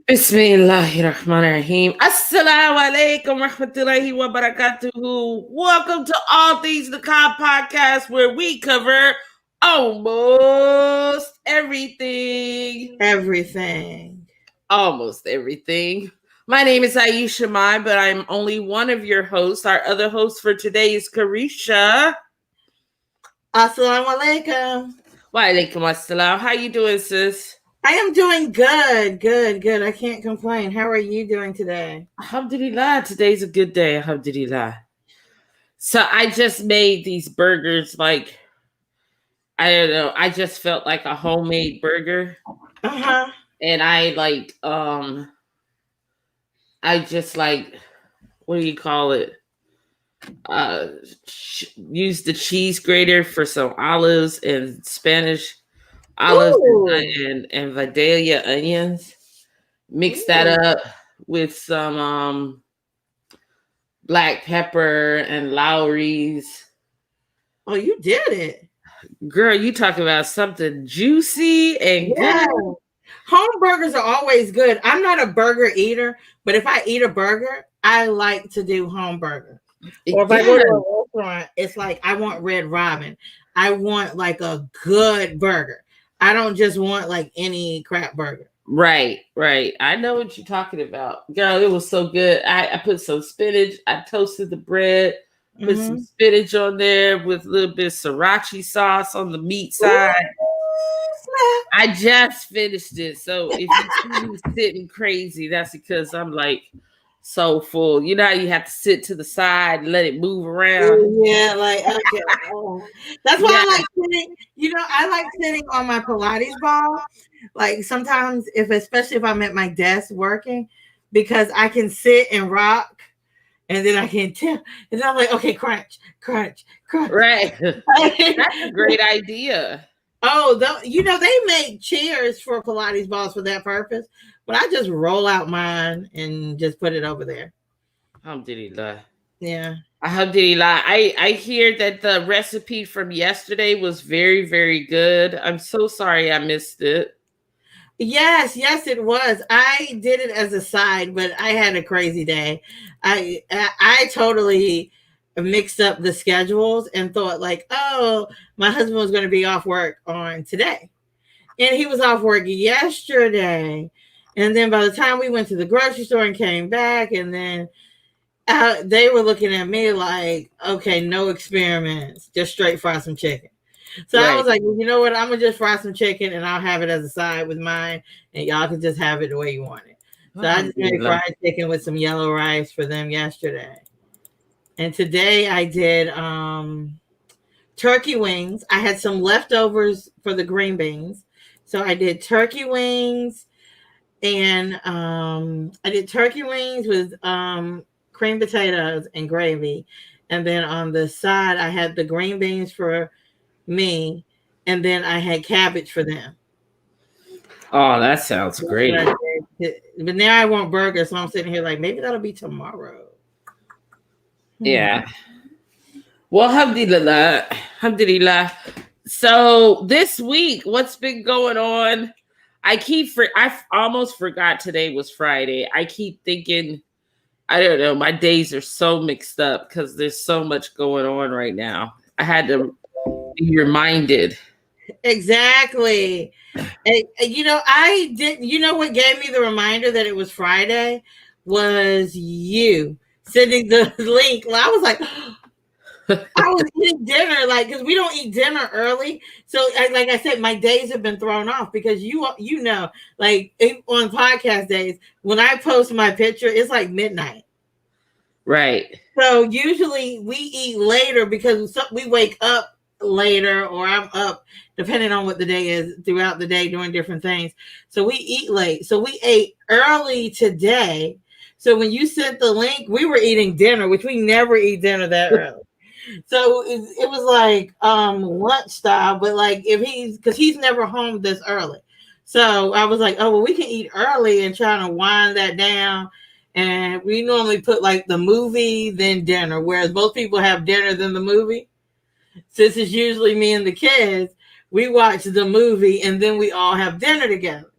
Bismillahirrahmanirrahim. Assalamu alaikum rahmatullahi wa barakatuhu. Welcome to All Things Niqabi podcast, where we cover almost everything. Everything. Almost everything. My name is Aisha Mai, but I'm only one of your hosts. Our other host for today is Carisha. Assalamu alaikum. Wa alaikum assalam. How you doing, sis? I am doing good. I can't complain. How are you doing today? Alhamdulillah. Today's a good day. Alhamdulillah. So I just made these burgers like, I don't know, I just felt like a homemade burger. Uh-huh. And I just like, what do you call it? Use the cheese grater for some olives and Spanish olives and Vidalia onions. Mix that up with some black pepper and Lowry's. Oh, you did it. Girl, you talk about something juicy and good. Home burgers are always good. I'm not a burger eater, but if I eat a burger, I like to do home burger. Or if I go to a restaurant, it's like I want Red Robin. I want like a good burger. I don't just want like any crap burger. Right. I know what you're talking about. Girl, it was so good. I put some spinach. I toasted the bread, put some spinach on there with a little bit of sriracha sauce on the meat side. I just finished it. So if you see me sitting crazy, that's because I'm like so full. You know how you have to sit to the side and let it move around? Yeah, like okay. That's why I like sitting. I like sitting on my Pilates ball. Like sometimes, especially if I'm at my desk working, because I can sit and rock, and then I can tell, and then I'm like, okay, crunch. Right, that's a great idea. Oh, they make chairs for Pilates balls for that purpose, but I just roll out mine and just put it over there. Alhamdulillah. Yeah. Alhamdulillah. I hear that the recipe from yesterday was very, very good. I'm so sorry I missed it. Yes, it was. I did it as a side, but I had a crazy day. I totally mixed up the schedules and thought like, oh, my husband was going to be off work on today. And he was off work yesterday. And then by the time we went to the grocery store and came back, and then they were looking at me like, okay, no experiments, just straight fry some chicken. So I was like, well, you know what? I'm going to just fry some chicken and I'll have it as a side with mine. And y'all can just have it the way you want it. So I just made fried chicken with some yellow rice for them yesterday. And today I did turkey wings. I had some leftovers for the green beans. So I did turkey wings, and I did turkey wings with cream potatoes and gravy. And then on the side, I had the green beans for me, and then I had cabbage for them. Oh, that sounds great. But now I want burgers, so I'm sitting here like, maybe that'll be tomorrow. Yeah. Well, alhamdulillah. So this week, what's been going on? I almost forgot today was Friday. I keep thinking, I don't know, my days are so mixed up because there's so much going on right now. I had to be reminded. Exactly. And, I didn't, what gave me the reminder that it was Friday was you sending the link. I was like, I was eating dinner, like, because we don't eat dinner early. So, like I said, my days have been thrown off because like on podcast days, when I post my picture, it's like midnight. Right. So usually we eat later because we wake up later, or I'm up, depending on what the day is, throughout the day doing different things. So we eat late. So we ate early today. So when you sent the link, we were eating dinner, which we never eat dinner that early. So it was like lunch style, but like because he's never home this early. So I was like, oh, well, we can eat early and try to wind that down. And we normally put like the movie, then dinner, whereas most people have dinner, then the movie. Since it's usually me and the kids, we watch the movie and then we all have dinner together.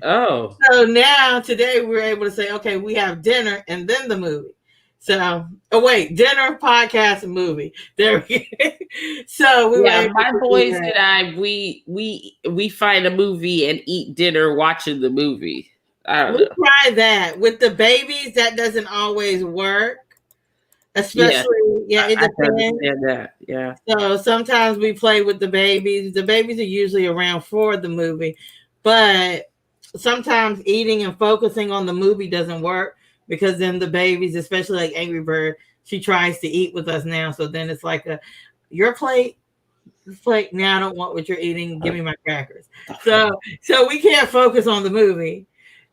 Oh. So now today we're able to say, okay, we have dinner and then the movie. So, oh wait, dinner, podcast, and movie. There we go. So we were Yeah, able my to do boys that. and I, we find a movie and eat dinner watching the movie. I don't We know. try that with the babies. That doesn't always work, Yeah, especially it I can depends. understand that. Yeah. So sometimes we play with the babies. The babies are usually around for the movie, but sometimes eating and focusing on the movie doesn't work because then the babies, especially like Angry Bird, she tries to eat with us now. So then it's like your plate, plate. Now I don't want what you're eating. Give me my crackers. So we can't focus on the movie.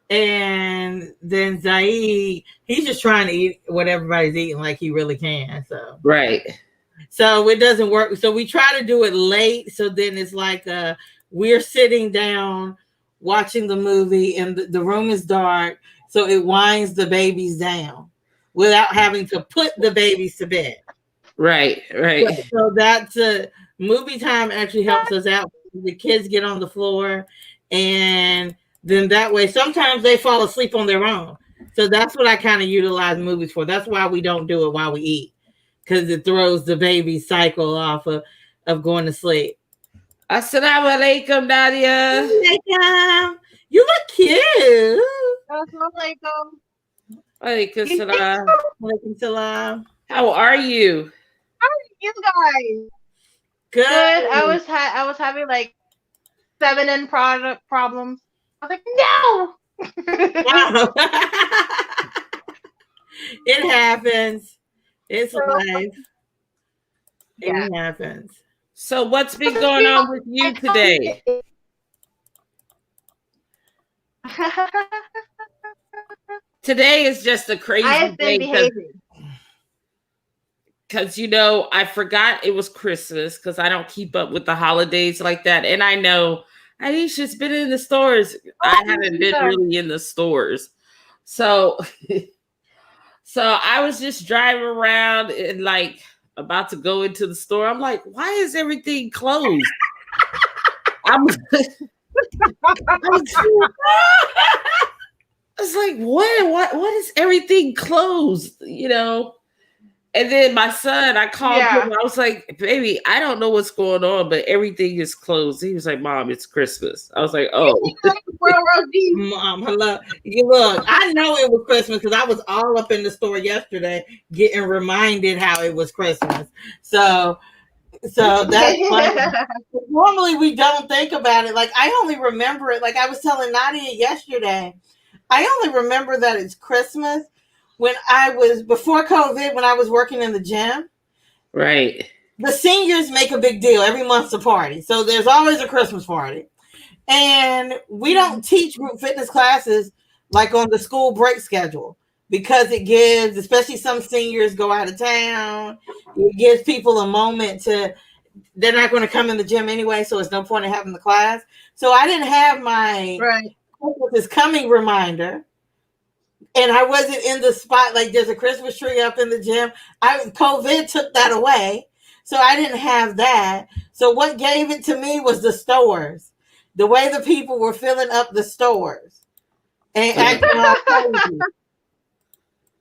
And then Zaid, he's just trying to eat what everybody's eating like he really can. Right. So it doesn't work. So we try to do it late. So then it's like we're sitting down watching the movie and the room is dark. So it winds the babies down without having to put the babies to bed. Right. Right. So that's movie time actually helps us out. The kids get on the floor and then that way sometimes they fall asleep on their own. So that's what I kind of utilize movies for. That's why we don't do it while we eat. Because it throws the baby cycle off of going to sleep. Assalamu alaikum, Nadia. You look cute. Assalamualaikum. Alaikum salam. Walaikum salam. How are you? How are you guys? Good. I was having like feminine product problems. I was like, no. Wow. It happens. It's life. Yeah. It happens. So what's been going on with you today? Today is just a crazy I have been day behaving. because I forgot it was Christmas because I don't keep up with the holidays like that. And I know Aisha's been in the stores. I haven't been really in the stores. So I was just driving around and like about to go into the store. I'm like, why is everything closed? I was like, what is everything closed? And then my son, I called him. I was like, baby, I don't know what's going on, but everything is closed. He was like, Mom, it's Christmas. I was like, oh. Mom, hello. Look, I know it was Christmas because I was all up in the store yesterday getting reminded how it was Christmas. So that's funny. Normally we don't think about it. Like I only remember it. Like I was telling Nadia yesterday, I only remember that it's Christmas when I was before COVID, when I was working in the gym. Right. The seniors make a big deal. Every month's a party. So there's always a Christmas party. And we don't teach group fitness classes like on the school break schedule because it gives, especially some seniors go out of town, it gives people a moment they're not going to come in the gym anyway, so it's no point in having the class. So I didn't have my Christmas is coming reminder. And I wasn't in the spot like there's a Christmas tree up in the gym. COVID took that away. So I didn't have that. So what gave it to me was the stores. The way the people were filling up the stores. And acting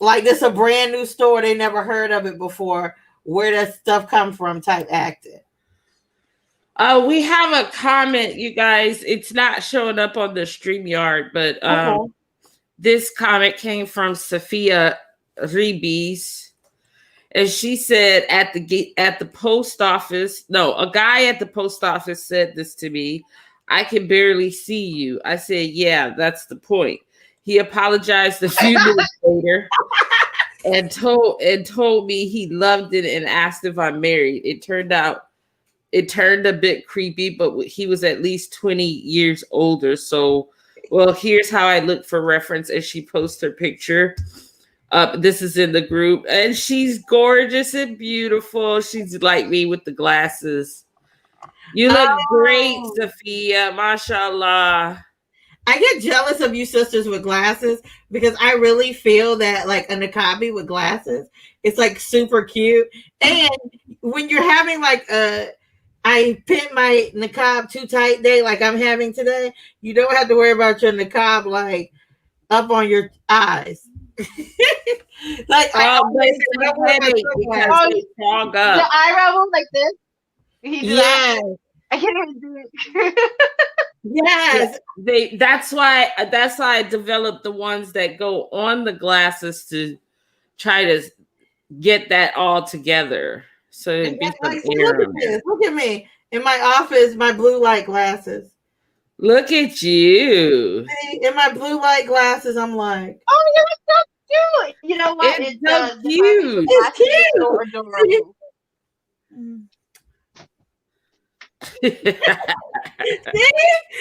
like this a brand new store. They never heard of it before. Where that stuff come from type acting. We have a comment, you guys. It's not showing up on the StreamYard, but this comment came from Sophia Rebes, and she said at the post office. No, a guy at the post office said this to me. I can barely see you. I said, yeah, that's the point. He apologized a few minutes later and told me he loved it and asked if I'm married. It turned a bit creepy, but he was at least 20 years older. So, well, here's how I look for reference as she posts her picture. This is in the group, and she's gorgeous and beautiful. She's like me with the glasses. You look great, Sophia. Mashallah. I get jealous of you sisters with glasses because I really feel that like a Niqabi with glasses, it's like super cute. And when you're having like I pin my niqab too tight day like I'm having today, you don't have to worry about your niqab like up on your eyes. Like I Oh, but always it's I a wear my headache because Oh, they fog the up. eyebrow like this. He do that. yes, I can't even do it. Yeah, yes. that's why I developed the ones that go on the glasses to try to get that all together. So it'd be some Like, see, look air at on there. this. Look at me in my office, my blue light glasses. Look at you. See, in my blue light glasses, I'm like, Oh, you look so cute. You know what? It's so The combination cute. it's glasses is so cute. adorable. See,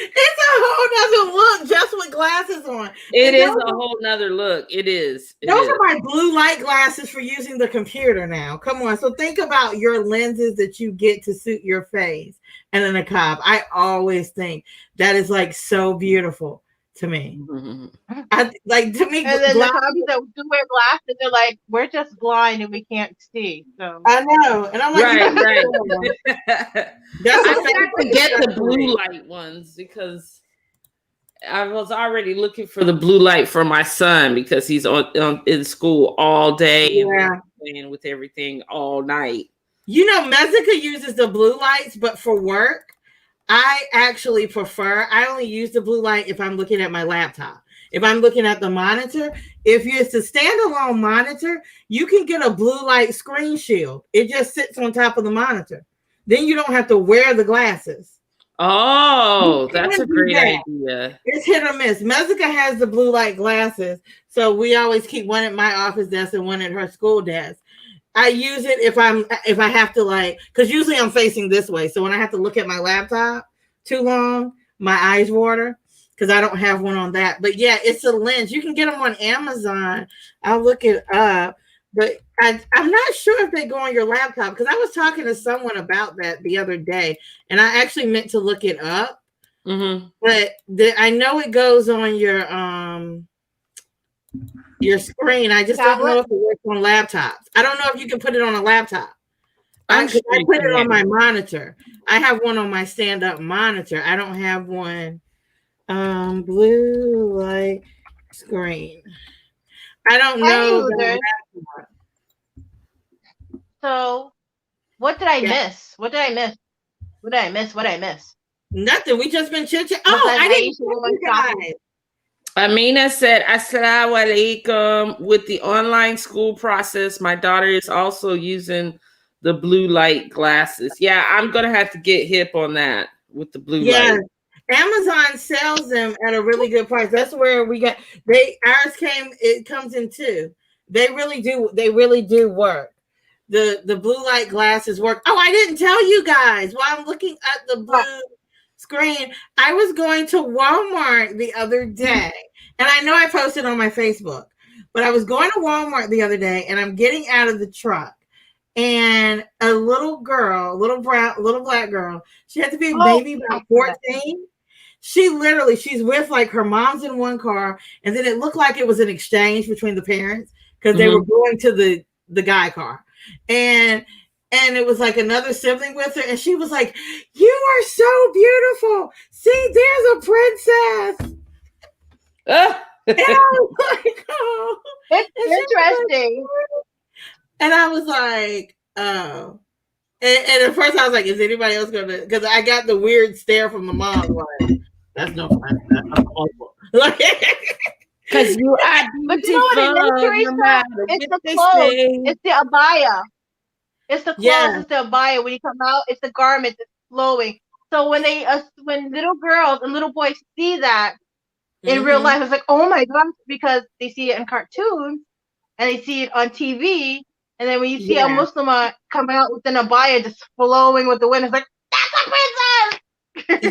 it's a whole nother look just with glasses on. It And is a whole nother look. It is. It those is. are my blue light glasses for using the computer now. Come on. So think about your lenses that you get to suit your face and then a niqab. I always think that is like so beautiful to me. Mhm. I like to me. And then the copies that do wear glasses, they're like, we're just blind and we can't see. So I know, and I'm like, Right, right. that's I a got to get the blue light ones because I was already looking for the blue light for my son because he's on in school all day and Yeah. playing with everything all night. You know, Mezika uses the blue lights, but for work, I actually prefer. I only use the blue light if I'm looking at my laptop. If I'm looking at the monitor, if it's a standalone monitor, you can get a blue light screen shield. It just sits on top of the monitor. Then you don't have to wear the glasses. Oh, You that's a can do great that. idea. It's hit or miss. Mezika has the blue light glasses, so we always keep one at my office desk and one at her school desk. I use it if I have to, like, because usually I'm facing this way. So when I have to look at my laptop too long, my eyes water because I don't have one on that. But yeah, it's a lens. You can get them on Amazon. I'll look it up. But I'm not sure if they go on your laptop because I was talking to someone about that the other day, and I actually meant to look it up. Mm-hmm. But I know it goes on your screen. I just don't know if it works on laptops. I don't know if you can put it on a laptop. I Sure put it can. on my monitor. I have one on my stand-up monitor. I don't have one blue light screen. I don't know. So what did I Yeah. miss? What did I miss? What did I miss? What did I miss? Nothing. We just been chit-chat. Oh, I didn't tell you guys. Amina said, Assalamu alaikum. With the online school process, my daughter is also using the blue light glasses. Yeah, I'm going to have to get hip on that with the blue light. Amazon sells them at a really good price. That's where we got it comes in two. They really do work. The blue light glasses work. Oh, I didn't tell you guys while I'm looking at the blue screen. I was going to Walmart the other day, and I know I posted on my Facebook, but I was going to Walmart the other day, and I'm getting out of the truck, and a little girl, little black girl, she had to be maybe about 14. She's with like her mom's in one car, and then it looked like it was an exchange between the parents because they were going to the guy car, and it was like another sibling with her, and she was like, "You are so beautiful. See, there's a princess." And I was like, "Oh, it's interesting." And I was like, "Oh." And at first I was like, "Is anybody else gonna?" Because I got the weird stare from the mom, like, "That's no fun. That's awful." Because you are beautiful. But you know what it is, Teresa? It's the clothes. It's the abaya. It's the clothes. It's the abaya. When you come out, it's the garment that's flowing. So when little girls and little boys see that in real life, it's like, oh my gosh, because they see it in cartoons and they see it on TV. And then when you see a Muslim come out with an abaya just flowing with the wind, it's like, that's a princess.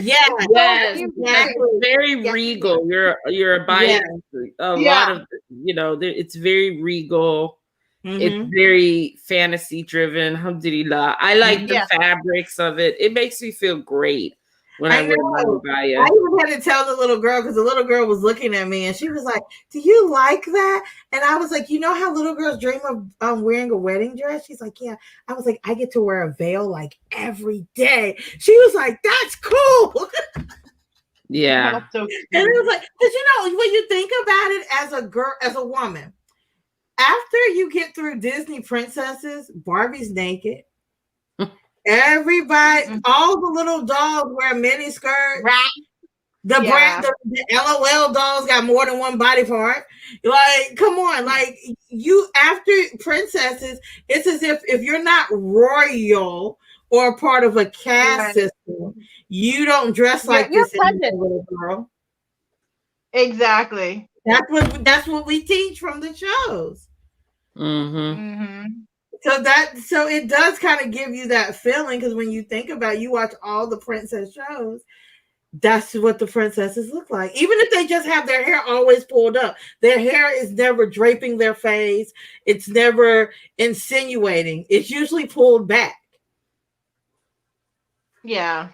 Yes, exactly. Very regal. Your abaya, a lot of, it's very regal. It's very fantasy driven. Alhamdulillah. I like the fabrics of it. It makes me feel great. when I wear my abaya. I even had to tell the little girl because the little girl was looking at me and she was like, "Do you like that?" And I was like, "You know how little girls dream of wearing a wedding dress?" She's like, "Yeah." I was like, "I get to wear a veil like every day." She was like, "That's cool." Yeah. And it was like, because when you think about it as a girl, as a woman, after you get through Disney princesses, Barbie's naked. Everybody, all the little dolls wear mini skirts. Right. The LOL dolls got more than one body part. Like, come on, like you after princesses, it's as if you're not royal or part of a caste system, you don't dress like this little girl. Exactly. That's what we teach from the shows. So it does kind of give you that feeling because when you think about it, you watch all the princess shows, that's what the princesses look like. Even if they just have their hair always pulled up, their hair is never draping their face. It's never insinuating. It's usually pulled back. Yeah.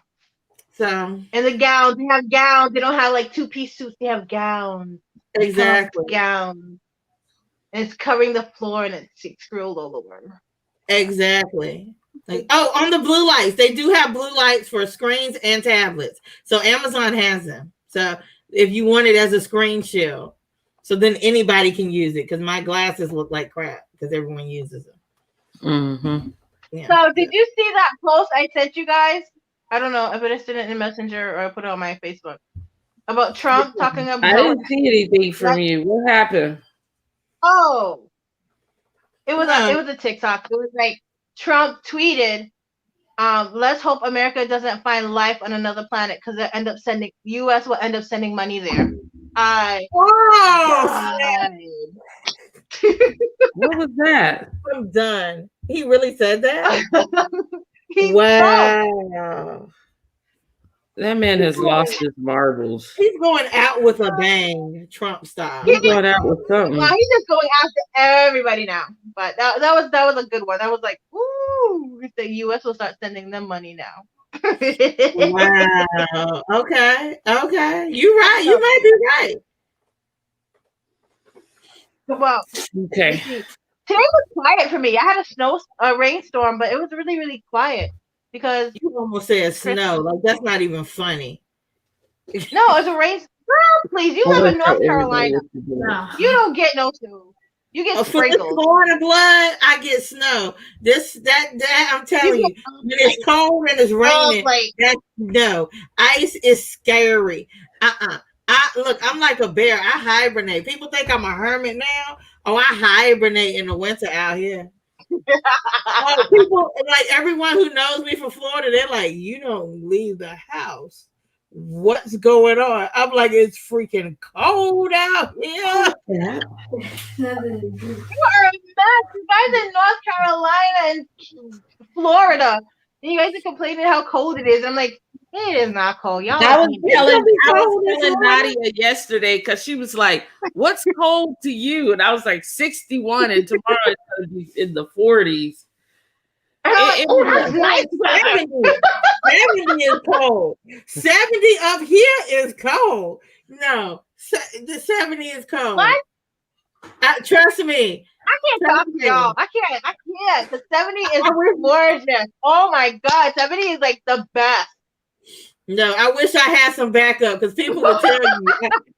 So and the gowns, they have gowns. They don't have like 2-piece suits. They have gowns. Exactly. Gowns. And it's covering the floor and it's scrolled all over. Exactly. Like, on the blue lights, they do have blue lights for screens and tablets. So Amazon has them. So if you want it as a screen shield, so then anybody can use it because my glasses look like crap because everyone uses them. Yeah. So did you see that post I sent you guys? I don't know if I sent it in Messenger or I put it on my Facebook about Trump talking about. I didn't see anything from you. What happened? Oh, it was a TikTok. It was like Trump tweeted, "Let's hope America doesn't find life on another planet because U.S. will end up sending money there." What was that? I'm done. He really said that? Wow. That man has lost his marbles. He's going out with a bang, Trump style. He's going out with something. Well, he's just going after everybody now. But that was a good one. That was like, ooh, the U.S. will start sending them money now. Wow. Okay. You're right. You might be right. Well, okay. Today was quiet for me. I had a rainstorm, but it was really, really quiet because you almost said snow. Like that's not even funny. No, it's a rain. Girl, please, you live in North Carolina. No. You don't get no snow. You get sprinkles. Florida blood, I get snow. That I'm telling you, when it's cold and it's raining, no. Ice is scary. Look, I'm like a bear. I hibernate. People think I'm a hermit now. Oh, I hibernate in the winter out here. People like everyone who knows me from Florida, they're like, you don't leave the house. What's going on? I'm like, it's freaking cold out here. You are a mess. You guys in North Carolina and Florida, and you guys are complaining how cold it is. I'm like, it is not cold. Y'all. I was telling Nadia yesterday because she was like, "What's cold to you?" And I was like, 61, and tomorrow it's going to be in the 40s. That's nice. 70 is cold. 70 up here is cold. No, the 70 is cold. What? Trust me. I can't talk to y'all. I can't. The 70 is gorgeous. Oh my God. 70 is like the best. No, I wish I had some backup because people will tell you.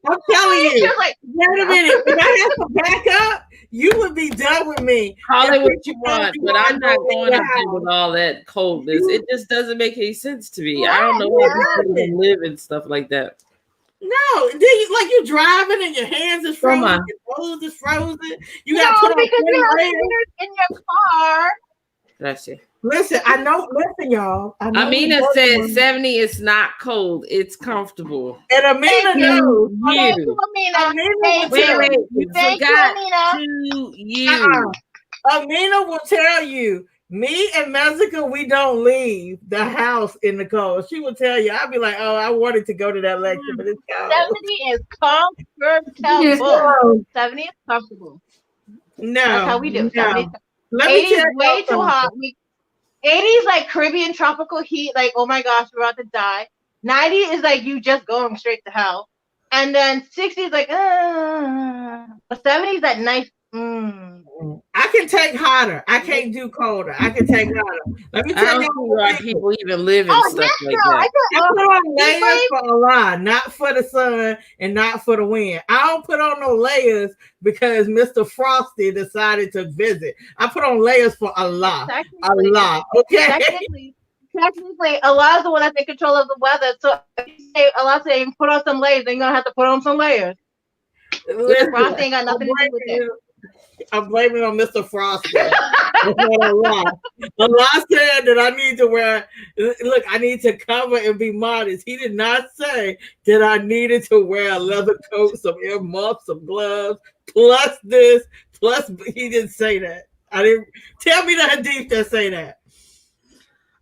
I'm telling you. Like, wait a minute. If I had some backup, you would be done with me. Call it what you want, but I'm not going up there with all that coldness. It just doesn't make any sense to me. I don't know how people live and stuff like that. No, you're driving and your hands is frozen, your nose is frozen. You got to put because you have heaters in your car. That's it. Listen, listen, y'all. Amina said 70 is not cold. It's comfortable. And Amina knows. Thank you, Amina. Wait. You forgot to you. Amina will tell you, me and Mezika, we don't leave the house in the cold. She will tell you. I'll be like, oh, I wanted to go to that lecture, but it's cold. 70 is comfortable. 70 is comfortable. No. That's how we do. No. 80 is way too hot. 80s like Caribbean tropical heat, like, oh my gosh, we're about to die. 90 is like you just going straight to hell. And then 60 is like, but 70 is that nice. I can take hotter. I can't do colder. I can take hotter. Let me tell you why people even live in stuff like that. I put on layers for Allah, not for the sun and not for the wind. I don't put on no layers because Mr. Frosty decided to visit. I put on layers for Allah. Allah, okay? Technically, Allah's the one that's in control of the weather. So if you say Allah saying put on some layers, then you're gonna have to put on some layers. Frosty ain't got nothing to do with it. I'm blaming on Mr. Frosty. Allah. Allah said that I need to wear, look, I need to cover and be modest. He did not say that I needed to wear a leather coat, some earmuffs, some gloves, plus this, plus he didn't say that. I didn't tell me the hadith that say that.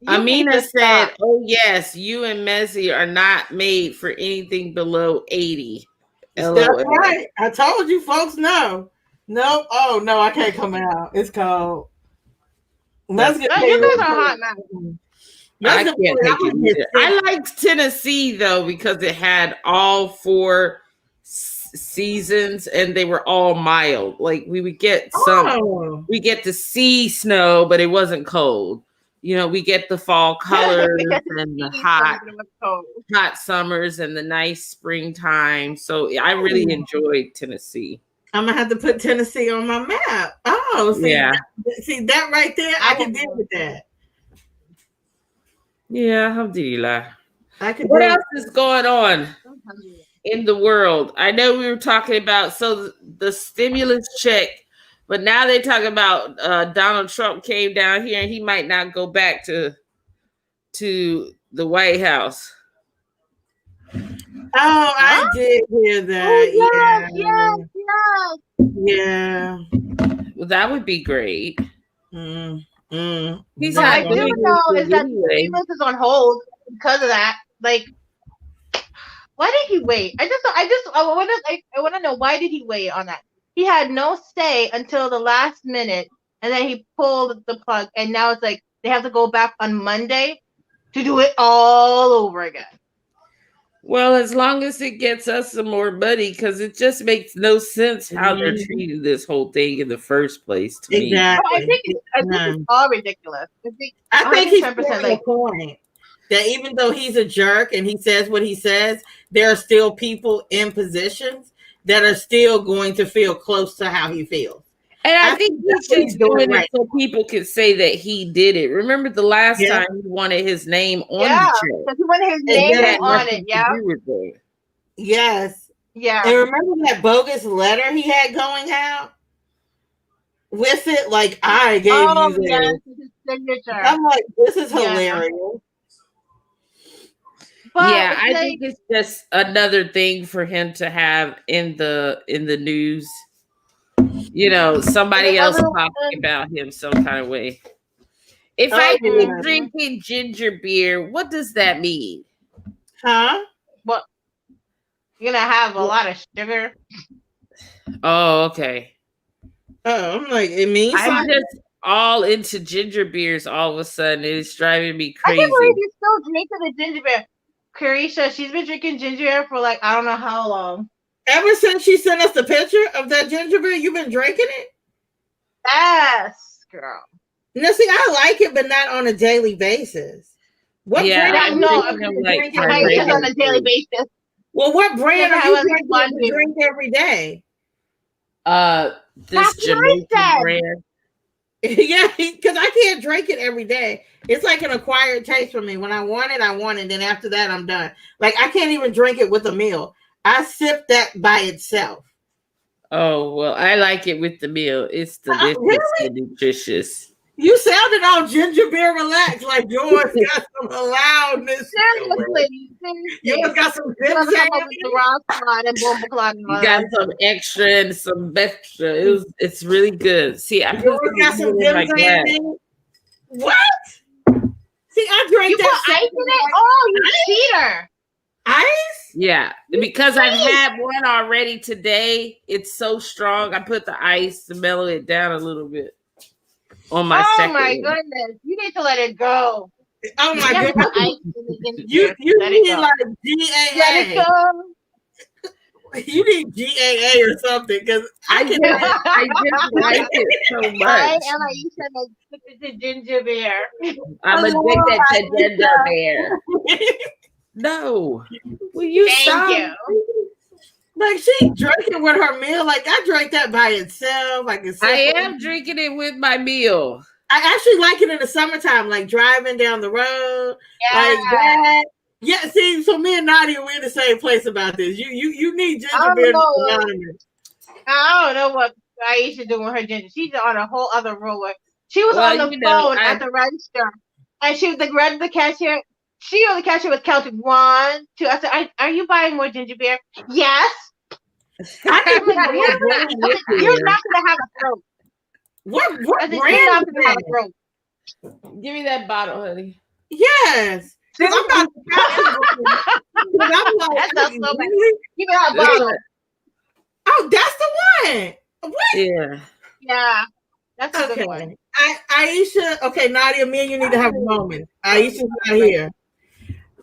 Amina said, "Oh yes, you and Messi are not made for anything below 80." That's right. I told you, folks. No. Oh no, I can't come out. It's cold. Let's get. You guys are hot, man. I can't take it. I liked Tennessee though because it had all 4 seasons and they were all mild. Like we would get we get to see snow, but it wasn't cold. You know, we get the fall colors and the hot summers and the nice springtime. So I really enjoyed Tennessee. I'm gonna have to put Tennessee on my map. Oh, see that right there, I can deal with that. Yeah, alhamdulillah. What else is going on in the world? I know we were talking about the stimulus check, but now they're talking about Donald Trump came down here and he might not go back to the White House. Oh, I did hear that. Yeah. Well, that would be great. He's what I do know is that the stimulus is on hold because of that. Like, why did he wait? I want to know, why did he wait on that? He had no say until the last minute, and then he pulled the plug, and now it's like they have to go back on Monday to do it all over again. Well, as long as it gets us some more money, because it just makes no sense how they're treating this whole thing in the first place. To me, I think it's all ridiculous. I think he's making a point that even though he's a jerk and he says what he says, there are still people in positions that are still going to feel close to how he feels. And I think he's just doing it so people can say that he did it. Remember the last time he wanted his name on the check? He wanted his name on it, Yes. Yeah. And remember that bogus letter he had going out? With it, like, I gave you this. His signature. I'm like, this is hilarious. But I think it's just another thing for him to have in the news. You know, somebody else talking about him some kind of way. If I keep drinking ginger beer, what does that mean? Huh? Well, you're gonna have a lot of sugar. Oh, okay. Oh, I'm like, it means I'm just all into ginger beers all of a sudden. It's driving me crazy. I can't believe you're still drinking the ginger beer. Carisha, she's been drinking ginger beer for like I don't know how long. Ever since she sent us the picture of that ginger beer, you've been drinking it? Yes, girl. No, see, I like it, but not on a daily basis. What brand? I'm on a daily basis. Well, what brand are you drink every day? This Jamaican brand. Yeah, because I can't drink it every day. It's like an acquired taste for me. When I want it, I want it. Then after that, I'm done. Like, I can't even drink it with a meal. I sip that by itself. Oh, well, I like it with the meal. It's delicious and nutritious. You sounded all ginger beer relaxed, like yours got some loudness. Seriously. Yours got some You got some extra and some extra. It's really good. See, I got some like that. What? See, I drank that. Put ice in it? Oh, you cheater. Ice? Yeah, because I've had one already today. It's so strong. I put the ice to mellow it down a little bit on my second. Oh my goodness. You need to let it go. Oh my Yeah, goodness. ice in the ginger You beer. Let need it go. like Let it GAA. go. You need GAA or something because I just like it so much. I am Aisha and addicted to ginger beer. I'm addicted to ginger beer. No. Will you stop? Thank you. Like she drinking with her meal. Like I drank that by itself. I am drinking it with my meal. I actually like it in the summertime, like driving down the road, Yeah. like that. Yeah, see, so me and Nadia, we're in the same place about this. You need ginger beer. I don't know what Aisha doing with her ginger. She's on a whole other roller. She was on the phone at the register, and the cashier. She or the cashier was counting 1, 2. I said, "Are you buying more ginger beer?" Yes. You're not gonna have a throat. What brand? You're not gonna have a throat. Give me that bottle, honey. Yes. I'm about to I'm like, Give me that bottle. Oh, that's the one. What? Yeah. That's a good one. Aisha, okay, Nadia, me and you need to have a moment. Aisha's not here.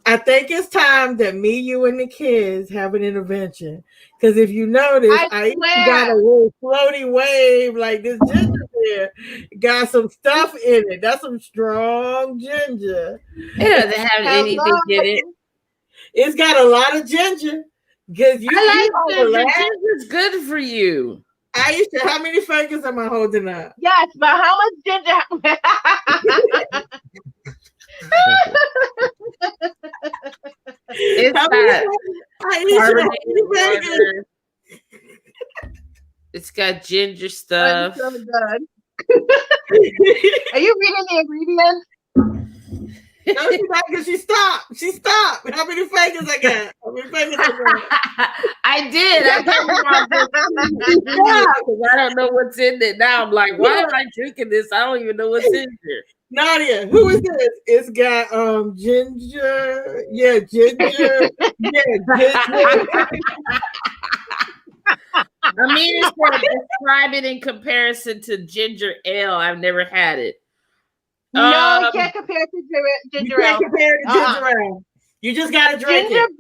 I think it's time that me, you, and the kids have an intervention. Because if you notice, Aisha got a little floaty wave like this ginger beer. Got some stuff in it. That's some strong ginger. It doesn't have anything in it. It's got a lot of ginger. Because I like ginger. Ginger's good for you. Aisha, how many fingers am I holding up? Yes, but how much ginger? It's got carbonated. It's got ginger stuff. So good. Are you reading the ingredients? No, she's not, because she stopped. She stopped. How many fingers I got? How many fingers I got? I did. I don't know what's in it. Now I'm like, why am I drinking this? I don't even know what's in here. Nadia, who is this? It's got ginger. Yeah, ginger. Yeah, ginger. I mean, it's to describe it in comparison to ginger ale. I've never had it. No, you can't compare it to ginger ale. You can't compare it to ginger ale. You just gotta drink it.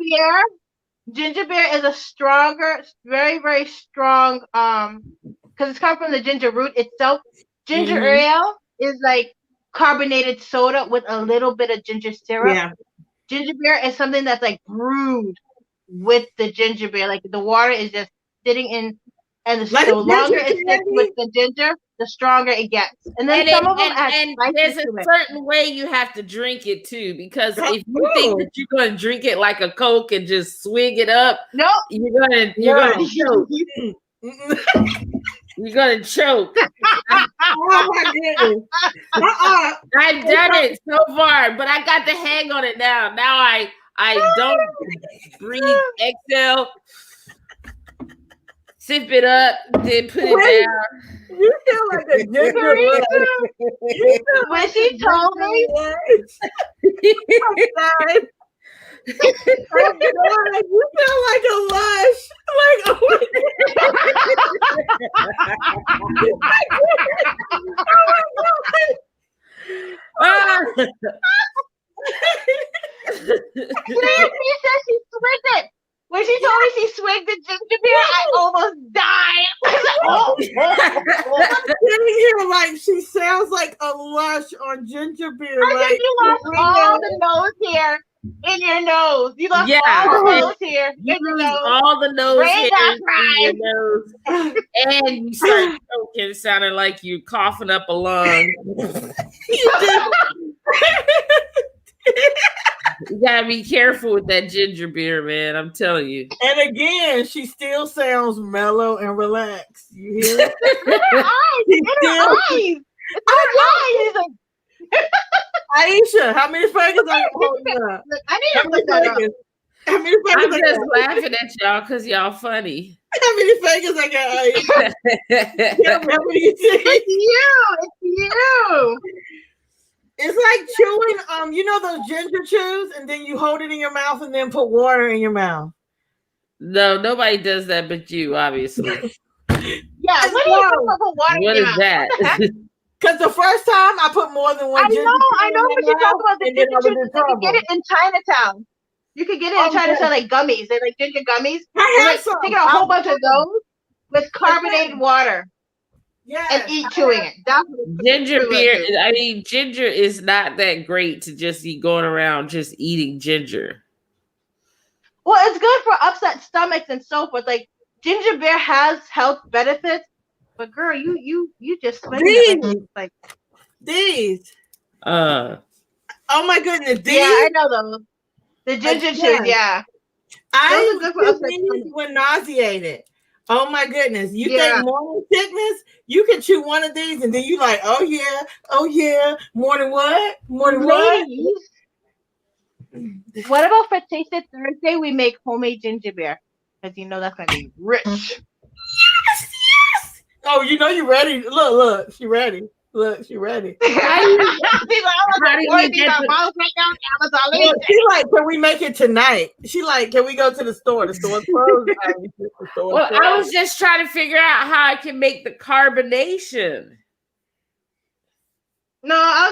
Ginger beer is a stronger, very, very strong, because it's come from the ginger root itself. Ginger ale is like carbonated soda with a little bit of ginger syrup. Yeah. Ginger beer is something that's like brewed with the ginger beer. Like the water is just sitting in, and the longer it sits with the ginger, the stronger it gets. And then some of them add spices there's a to it. certain way you have to drink it too, because if you think that you're going to drink it like a Coke and just swig it up, you're gonna choke. You're gonna choke. Oh my goodness! I've done it so far, but I got the hang on it now. Now I don't breathe, exhale, sip it up, then put it down. You feel like a ginger. When she told me, oh God, you feel like a lush. Like, oh my God. She said she swigged it. When she told me she swigged the ginger beer, I almost died. I'm sitting here like she sounds like a lush on ginger beer. I think you lost all the nose hair in your nose. You lost all the nose hair in your nose. All the nose hair in your nose. And you start choking, sounding like you coughing up a lung. You gotta be careful with that ginger beer, man. I'm telling you. And again, she still sounds mellow and relaxed. You hear it? Aisha, how many fingers are you holding up? I need to put that up. How many fingers? I'm just laughing at y'all because y'all funny. How many fingers I got, Aisha? It's you. It's like chewing, you know those ginger chews, and then you hold it in your mouth and then put water in your mouth. No, nobody does that but you, obviously. Yeah, what do you put water in your mouth? What is that? Because the first time I put more than one I know what you're talking about. The ginger juice, you can get it in Chinatown. You could get it in Chinatown like gummies. They're like ginger gummies. I have like taking a whole bunch of those with carbonated water. Yeah, and chewing it. That's ginger beer. I mean, ginger is not that great to just be going around just eating ginger. Well, it's good for upset stomachs and so forth. Like ginger beer has health benefits, but girl, you just like these. Oh my goodness, these. Yeah, I know those. The ginger chews, yeah. I when nauseated. Oh my goodness. You think morning sickness? You can chew one of these and then you like, oh yeah. Morning what? Morning Ladies, what about for Tasted Thursday? We make homemade ginger beer. Because you know that's gonna be rich. Yes. Oh, you know you're ready. Look, she ready. Look, she ready. She's like, can we make it tonight? She like, can we go to the store? The store's closed. Well, I was just trying to figure out how I can make the carbonation. No,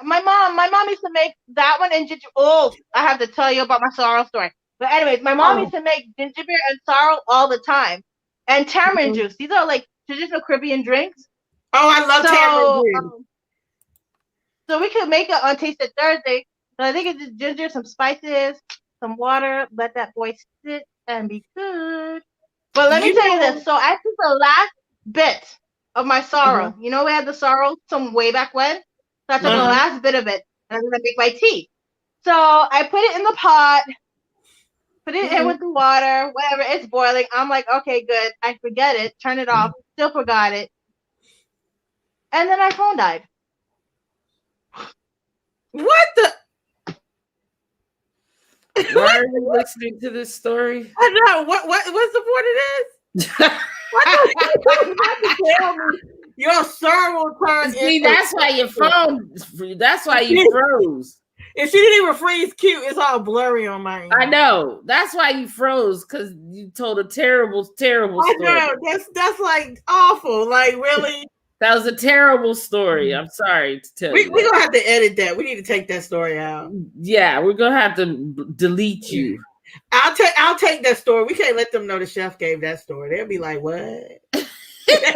my mom used to make that one and ginger. Oh, I have to tell you about my sorrel story. But anyways, my mom used to make ginger beer and sorrel all the time, and tamarind juice. These are like traditional Caribbean drinks. Oh, I love tamarind juice. So we could make it on Tasted Thursday. So I think it's just ginger, some spices, some water. Let that boy sit and be good. But let me tell you this. So I took the last bit of my sorrel. You know, we had the sorrel some way back when. So I took the last bit of it, and I'm gonna make my tea. So I put it in the pot, put it in with the water, whatever. It's boiling. I'm like, okay, good. I forget it. Turn it off. Still forgot it. And then my phone died. What the? Why are you listening to this story? I know. What's the point of this? Your sorrel turned. See, that's why your phone. That's why you froze. If she didn't even freeze, cute. It's all blurry on my end. I know. That's why you froze, because you told a terrible story. I know. That's like awful. Like really. That was a terrible story. I'm sorry to tell you. We're gonna have to edit that. We need to take that story out. Yeah, we're gonna have to delete you. I'll take that story. We can't let them know the chef gave that story. They'll be like, what? They're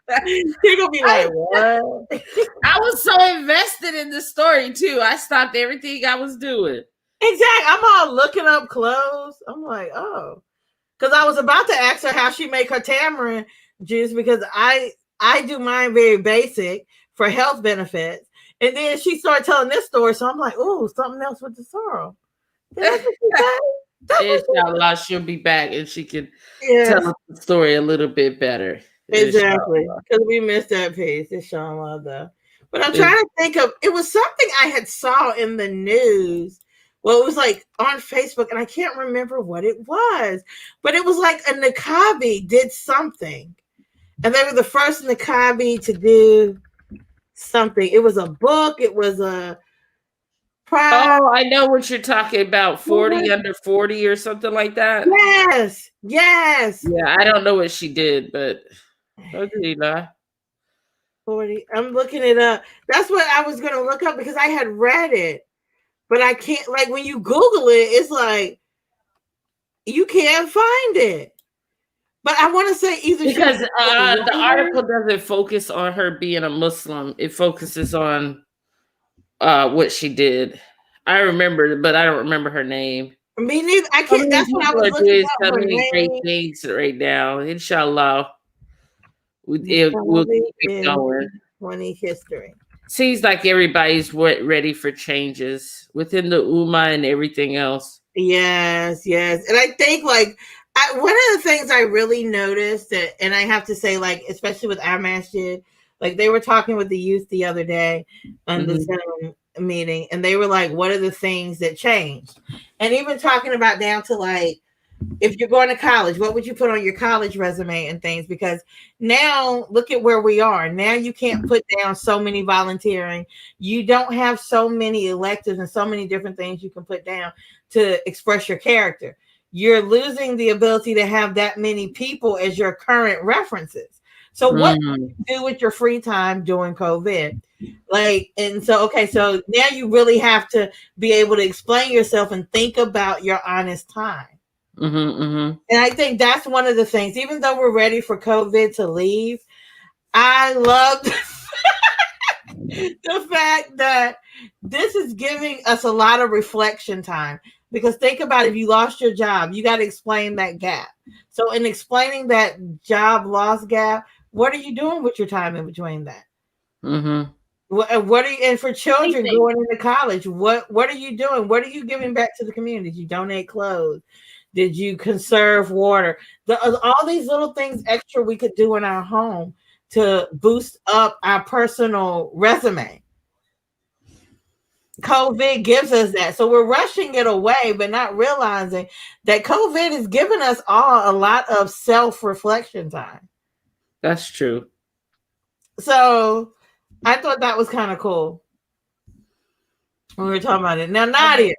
gonna be like, what? I was so invested in the story too. I stopped everything I was doing. Exactly. I'm all looking up clothes. I'm like, oh. Because I was about to ask her how she make her tamarind juice, because I do mine very basic for health benefits. And then she started telling this story. So I'm like, oh, something else with the sorrel. Inshallah, she'll be back and she can tell us the story a little bit better. Exactly. Because we missed that piece. Inshallah, though. But I'm trying to think of, it was something I had saw in the news. Well, it was like on Facebook, and I can't remember what it was. But it was like a Niqabi did something. And they were the first Niqabi to do something. It was a book. It was a prize. Oh, I know what you're talking about. 40 under 40 or something like that. Yes. Yes. Yeah, I don't know what she did, but okay, nah. 40. I'm looking it up. That's what I was going to look up because I had read it. But I can't, like, when you Google it, it's like, you can't find it. But I want to say either because the article doesn't focus on her being a Muslim. It focuses on what she did. I remember, but I don't remember her name. Me neither. I can't. That's what I was looking up. So many great things right now. Inshallah, we'll keep it going. 20 history. Seems like everybody's ready for changes within the Ummah and everything else. Yes, yes. And I think like one of the things I really noticed that, and I have to say, like, especially with our masjid, like they were talking with the youth the other day on the Zoom meeting, and they were like, what are the things that changed? And even talking about down to like, if you're going to college, what would you put on your college resume and things? Because now look at where we are. Now you can't put down so many volunteering. You don't have so many electives and so many different things you can put down to express your character. You're losing the ability to have that many people as your current references. So what do you do with your free time during COVID? Like, and so, okay, so now you really have to be able to explain yourself and think about your honest time. And I think that's one of the things, even though we're ready for COVID to leave, I love the fact that this is giving us a lot of reflection time. Because think about it, if you lost your job, you got to explain that gap. So in explaining that job loss gap, what are you doing with your time in between that? What are you, and for children going into college, what are you doing? What are you giving back to the community? Did you donate clothes? Did you conserve water? All these little things extra we could do in our home to boost up our personal resume. COVID gives us that. So we're rushing it away, but not realizing that COVID has given us all a lot of self-reflection time. That's true. So I thought that was kind of cool when we were talking about it. Now, Nadia,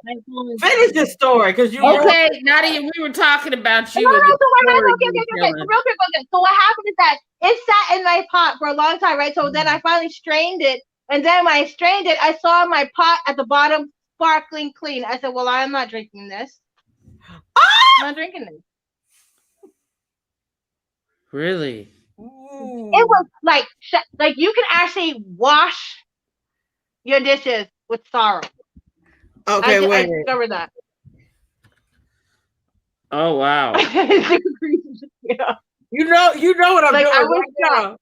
finish the story because you. Okay, Nadia, we were talking about you. Okay. Real quick. So what happened is that it sat in my pot for a long time, right? So then I finally strained it. And then when I strained it, I saw my pot at the bottom sparkling clean. I said, well, I'm not drinking this. I'm not drinking this. Really? It was like you can actually wash your dishes with sorrow. Okay, I discovered that. Oh, wow. Yeah. You know what I'm doing. I was shocked.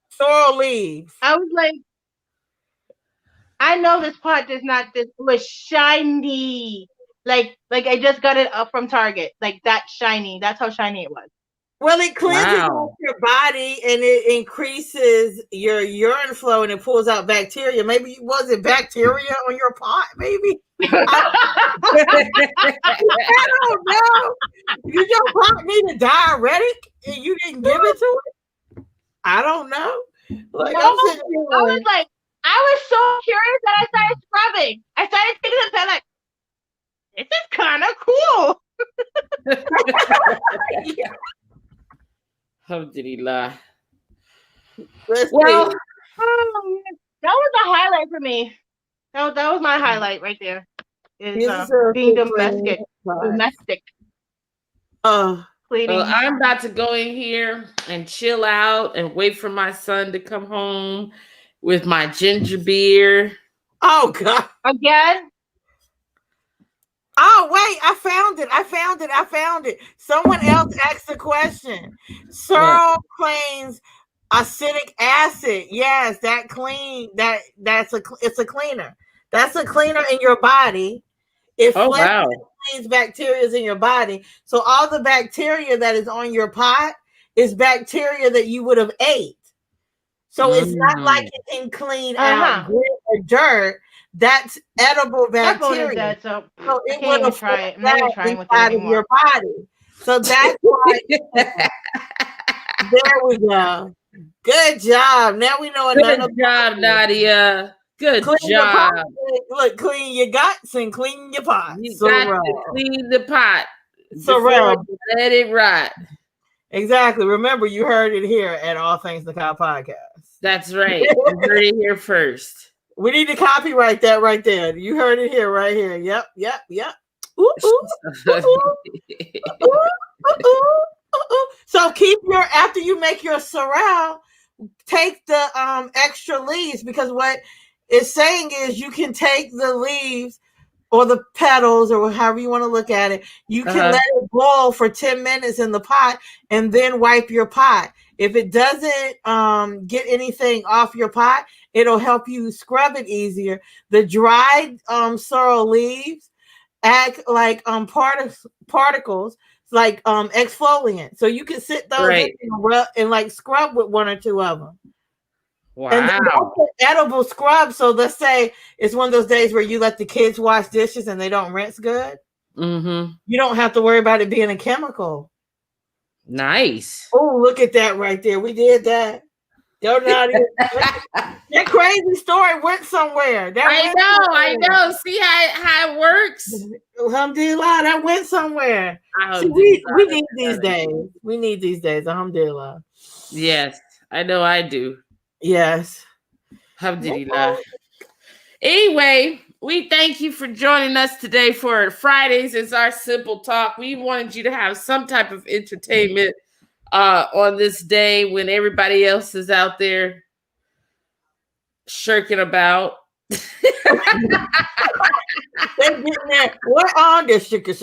Sorrel leaves. I was like, I know this pot does not. This was shiny, like I just got it up from Target, like that shiny. That's how shiny it was. Well, it cleanses your body and it increases your urine flow and it pulls out bacteria. Maybe was it bacteria on your pot? Maybe. I don't know. Did your pot need a diuretic and you didn't give it to it? I don't know. Like, I was so curious that I started scrubbing. I started thinking of that, like, this is kind of cool. Alhamdulillah. Well, that was a highlight for me. That was my highlight right there. Is being domestic. Well, I'm about to go in here and chill out and wait for my son to come home with my ginger beer. Oh, God. Again? Oh, wait. I found it. Someone else asked a question. Sorrel claims acidic acid. Yes, it's a cleaner. That's a cleaner in your body. It cleans bacteria in your body. So all the bacteria that is on your pot is bacteria that you would have ate. So it's not like it can clean out grit or dirt. That's edible bacteria. That, so it would have try it. I'm not even trying with it anymore. Your body. So that's why. There we go. Good job. Now we know another. Good job, Nadia. Good job. Look, clean your guts and clean your pot. You got to clean the pot. Let it rot. Exactly. Remember, you heard it here at All Things Niqabi Podcast. That's right. You heard it here first. We need to copyright that right there. You heard it here, right here. Yep. Ooh, ooh, ooh. So after you make your sorrel, take the extra leaves, because what it's saying is you can take the leaves or the petals or however you want to look at it. You can let it boil for 10 minutes in the pot and then wipe your pot. If it doesn't get anything off your pot, it'll help you scrub it easier. The dried sorrel leaves act like particles, like exfoliant. So you can sit those in and rub and like scrub with one or two of them. Wow. And edible scrub. So let's say it's one of those days where you let the kids wash dishes and they don't rinse good. Mm-hmm. You don't have to worry about it being a chemical. Nice. Oh, look at that right there. We did that. Go Nadia. That crazy story went somewhere. I know. See how it works? Alhamdulillah, that went somewhere. See, we need these days. We need these days. Alhamdulillah. Yes, I know I do. Yes. Alhamdulillah. Anyway, we thank you for joining us today for Fridays. It's our simple talk. We wanted you to have some type of entertainment on this day when everybody else is out there shirking about. They're getting there. What on this sugar.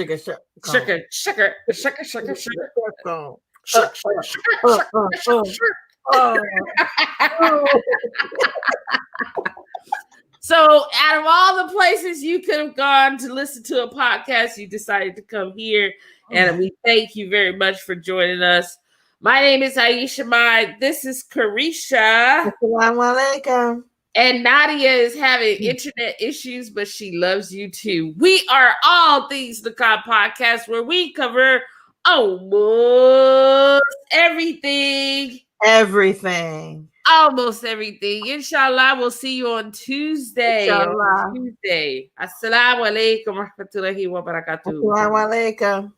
So out of all the places you could have gone to listen to a podcast, you decided to come here. And we thank you very much for joining us. My name is Aisha Mai. This is Carisha. Assalamu alaikum. And Nadia is having internet issues, but she loves you too. We are All Things Niqabi Podcast, where we cover almost everything. Almost everything. Inshallah, we'll see you on Tuesday. Inshallah. Assalamu alaikum wa rahmatullahi wa barakatuh. Assalamu alaikum.